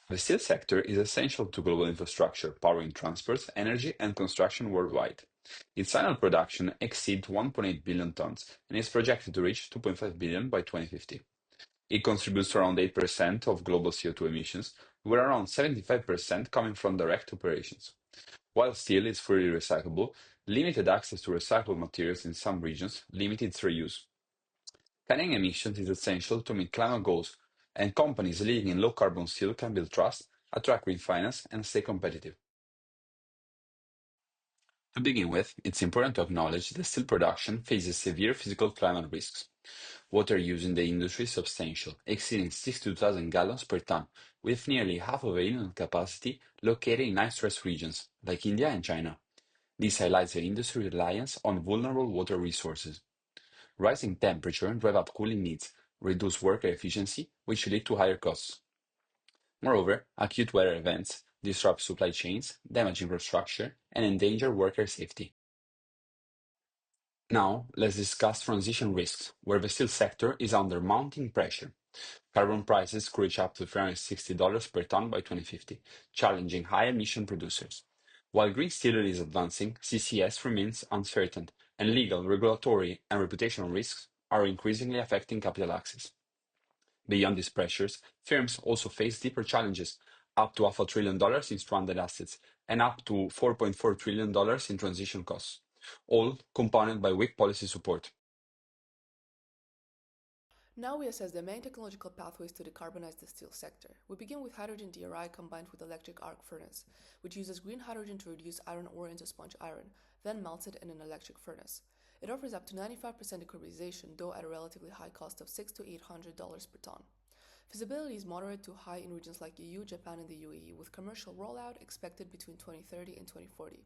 The steel sector is essential to global infrastructure, powering transports, energy, and construction worldwide. Its annual production exceeds 1.8 billion tons and is projected to reach 2.5 billion by 2050. It contributes to around 8% of global CO2 emissions, with around 75% coming from direct operations. While steel is freely recyclable, limited access to recycled materials in some regions limit its reuse. Cutting emissions is essential to meet climate goals, and companies leading in low carbon steel can build trust, attract green finance, and stay competitive. To begin with, it's important to acknowledge that steel production faces severe physical climate risks. Water use in the industry is substantial, exceeding 62,000 gallons per ton, with nearly half of the inland capacity located in high-stress regions, like India and China. This highlights the industry reliance on vulnerable water resources. Rising temperature drive up cooling needs, reduce worker efficiency, which lead to higher costs. Moreover, acute weather events disrupt supply chains, damage infrastructure, and endanger worker safety. Now, let's discuss transition risks, where the steel sector is under mounting pressure. Carbon prices could reach up to $360 per ton by 2050, challenging high-emission producers. While green steel is advancing, CCS remains uncertain, and legal, regulatory, and reputational risks are increasingly affecting capital access. Beyond these pressures, firms also face deeper challenges, up to half a trillion dollars in stranded assets and up to $4.4 trillion in transition costs, all compounded by weak policy support. Now we assess the main technological pathways to decarbonize the steel sector. We begin with hydrogen DRI combined with electric arc furnace, which uses green hydrogen to reduce iron ore into sponge iron, then melts it in an electric furnace. It offers up to 95% decarbonization, though at a relatively high cost of $600 to $800 per ton. Feasibility is moderate to high in regions like EU, Japan, and the UAE, with commercial rollout expected between 2030 and 2040.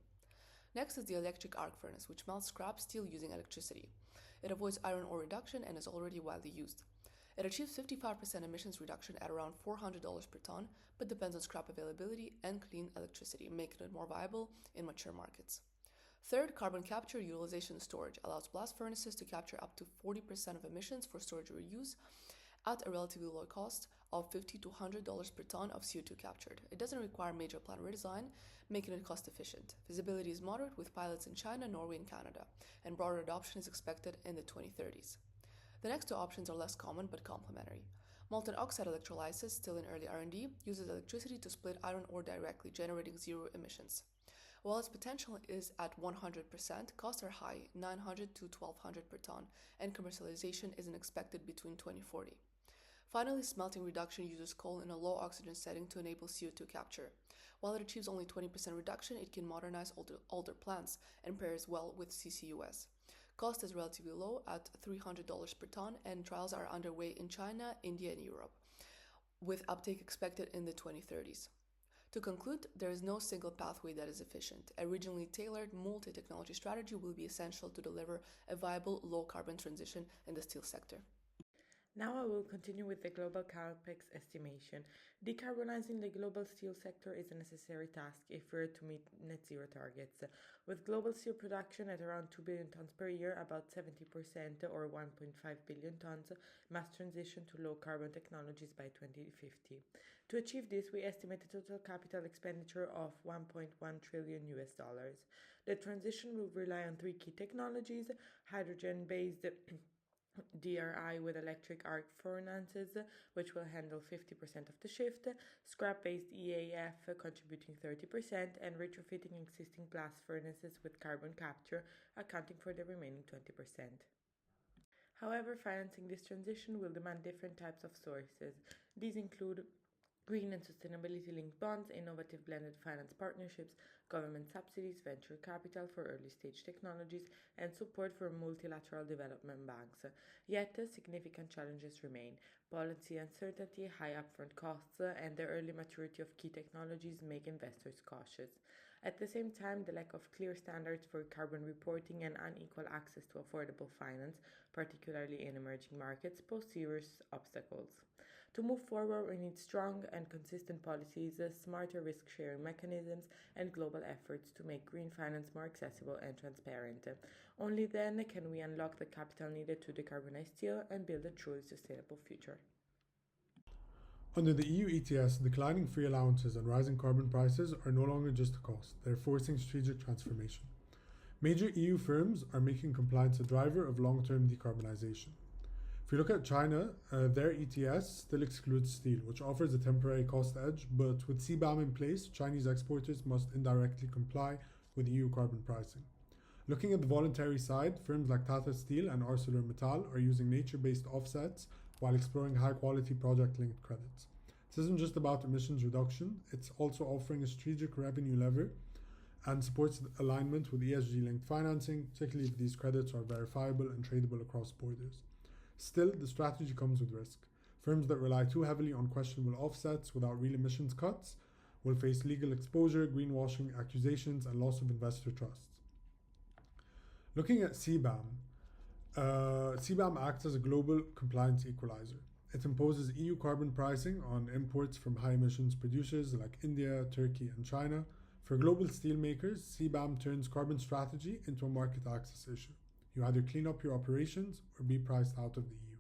Next is the electric arc furnace, which melts scrap steel using electricity. It avoids iron ore reduction and is already widely used. It achieves 55% emissions reduction at around $400 per ton, but depends on scrap availability and clean electricity, making it more viable in mature markets. Third, carbon capture, utilization, and storage allows blast furnaces to capture up to 40% of emissions for storage or reuse at a relatively low cost of $50 to $100 per ton of CO2 captured. It doesn't require major plant redesign, making it cost efficient. Feasibility is moderate with pilots in China, Norway, and Canada, and broader adoption is expected in the 2030s. The next two options are less common but complementary. Molten oxide electrolysis, still in early R&D, uses electricity to split iron ore directly, generating zero emissions. While its potential is at 100%, costs are high, $900 to $1,200 per ton, and commercialization isn't expected between 2040. Finally, smelting reduction uses coal in a low oxygen setting to enable CO2 capture. While it achieves only 20% reduction, it can modernize older plants and pairs well with CCUS. Cost is relatively low at $300 per ton, and trials are underway in China, India, and Europe, with uptake expected in the 2030s. To conclude, there is no single pathway that is efficient. A regionally tailored multi-technology strategy will be essential to deliver a viable low-carbon transition in the steel sector. Now I will continue with the global capex estimation. Decarbonizing the global steel sector is a necessary task if we're to meet net zero targets. With global steel production at around 2 billion tons per year, about 70% or 1.5 billion tons must transition to low carbon technologies by 2050. To achieve this, we estimate a total capital expenditure of 1.1 trillion US dollars. The transition will rely on three key technologies: hydrogen based DRI with electric arc furnaces, which will handle 50% of the shift, scrap based EAF contributing 30%, and retrofitting existing blast furnaces with carbon capture, accounting for the remaining 20%. However, financing this transition will demand different types of sources. These include green and sustainability linked bonds, innovative blended finance partnerships, government subsidies, venture capital for early stage technologies, and support from multilateral development banks. Yet, significant challenges remain. Policy uncertainty, high upfront costs, and the early maturity of key technologies make investors cautious. At the same time, the lack of clear standards for carbon reporting and unequal access to affordable finance, particularly in emerging markets, pose serious obstacles. To move forward, we need strong and consistent policies, smarter risk sharing mechanisms, and global efforts to make green finance more accessible and transparent. Only then can we unlock the capital needed to decarbonize steel and build a truly sustainable future. Under the EU ETS, declining free allowances and rising carbon prices are no longer just a cost, they're forcing strategic transformation. Major EU firms are making compliance a driver of long-term decarbonization. If you look at China, their ETS still excludes steel, which offers a temporary cost edge, but with CBAM in place, Chinese exporters must indirectly comply with EU carbon pricing. Looking at the voluntary side, firms like Tata Steel and ArcelorMittal are using nature-based offsets while exploring high-quality project-linked credits. This isn't just about emissions reduction, it's also offering a strategic revenue lever and supports alignment with ESG-linked financing, particularly if these credits are verifiable and tradable across borders. Still, the strategy comes with risk. Firms that rely too heavily on questionable offsets without real emissions cuts will face legal exposure, greenwashing accusations, and loss of investor trust. Looking at CBAM, CBAM acts as a global compliance equalizer. It imposes EU carbon pricing on imports from high emissions producers like India, Turkey, and China. For global steelmakers, CBAM turns carbon strategy into a market access issue. You either clean up your operations or be priced out of the EU.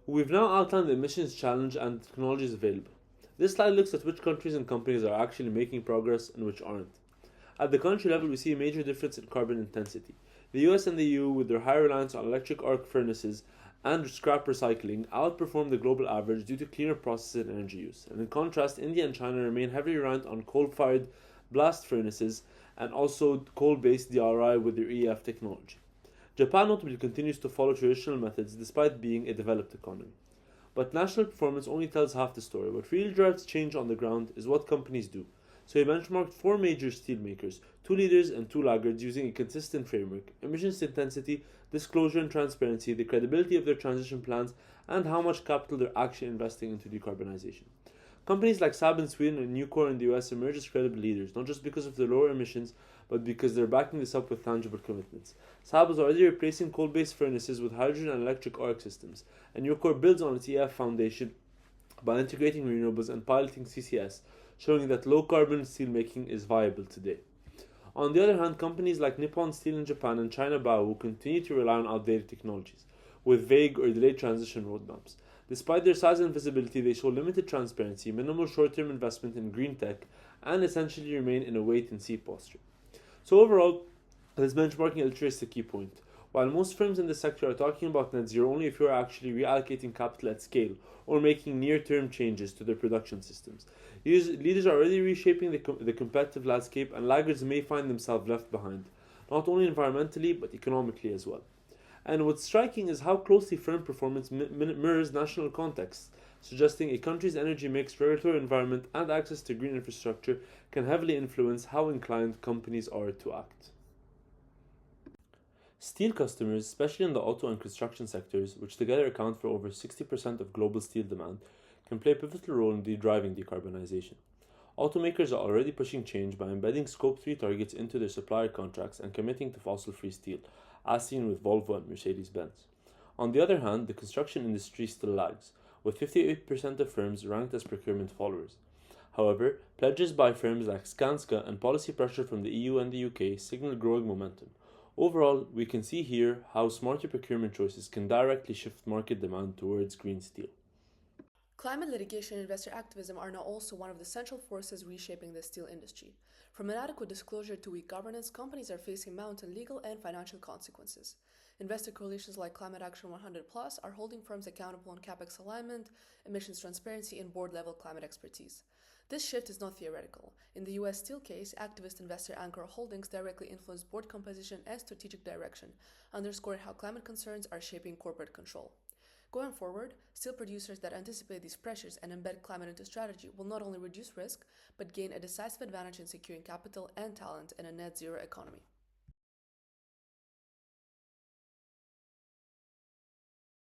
We've now outlined the emissions challenge and the technologies available. This slide looks at which countries and companies are actually making progress and which aren't. At the country level, we see a major difference in carbon intensity. The US and the EU, with their high reliance on electric arc furnaces and scrap recycling, outperform the global average due to cleaner processes and energy use. And in contrast, India and China remain heavily reliant on coal-fired blast furnaces and also coal-based DRI with their EF technology. Japan notably continues to follow traditional methods despite being a developed economy. But national performance only tells half the story. What really drives change on the ground is what companies do. So he benchmarked 4 major steelmakers, 2 leaders and 2 laggards using a consistent framework: emissions intensity, disclosure and transparency, the credibility of their transition plans, and how much capital they're actually investing into decarbonization. Companies like Saab in Sweden and Nucor in the US emerge as credible leaders, not just because of their lower emissions, but because they're backing this up with tangible commitments. Saab is already replacing coal-based furnaces with hydrogen and electric arc systems, and Nucor builds on its EF foundation by integrating renewables and piloting CCS, showing that low-carbon steelmaking is viable today. On the other hand, companies like Nippon Steel in Japan and China Baowu continue to rely on outdated technologies, with vague or delayed transition roadmaps. Despite their size and visibility, they show limited transparency, minimal short-term investment in green tech, and essentially remain in a wait-and-see posture. So overall, this benchmarking illustrates the key point. While most firms in the sector are talking about net zero only if you are actually reallocating capital at scale or making near-term changes to their production systems, leaders are already reshaping the competitive landscape, and laggards may find themselves left behind, not only environmentally but economically as well. And what's striking is how closely firm performance mirrors national contexts, suggesting a country's energy mix, regulatory environment, and access to green infrastructure can heavily influence how inclined companies are to act. Steel customers, especially in the auto and construction sectors, which together account for over 60% of global steel demand, can play a pivotal role in driving decarbonization. Automakers are already pushing change by embedding Scope 3 targets into their supplier contracts and committing to fossil-free steel, as seen with Volvo and Mercedes-Benz. On the other hand, the construction industry still lags, with 58% of firms ranked as procurement followers. However, pledges by firms like Skanska and policy pressure from the EU and the UK signal growing momentum. Overall, we can see here how smarter procurement choices can directly shift market demand towards green steel. Climate litigation and investor activism are now also one of the central forces reshaping the steel industry. From inadequate disclosure to weak governance, companies are facing mounting legal and financial consequences. Investor coalitions like Climate Action 100 Plus are holding firms accountable on capex alignment, emissions transparency, and board-level climate expertise. This shift is not theoretical. In the US steel case, activist investor Anchor Holdings directly influenced board composition and strategic direction, underscoring how climate concerns are shaping corporate control. Going forward, steel producers that anticipate these pressures and embed climate into strategy will not only reduce risk, but gain a decisive advantage in securing capital and talent in a net zero economy.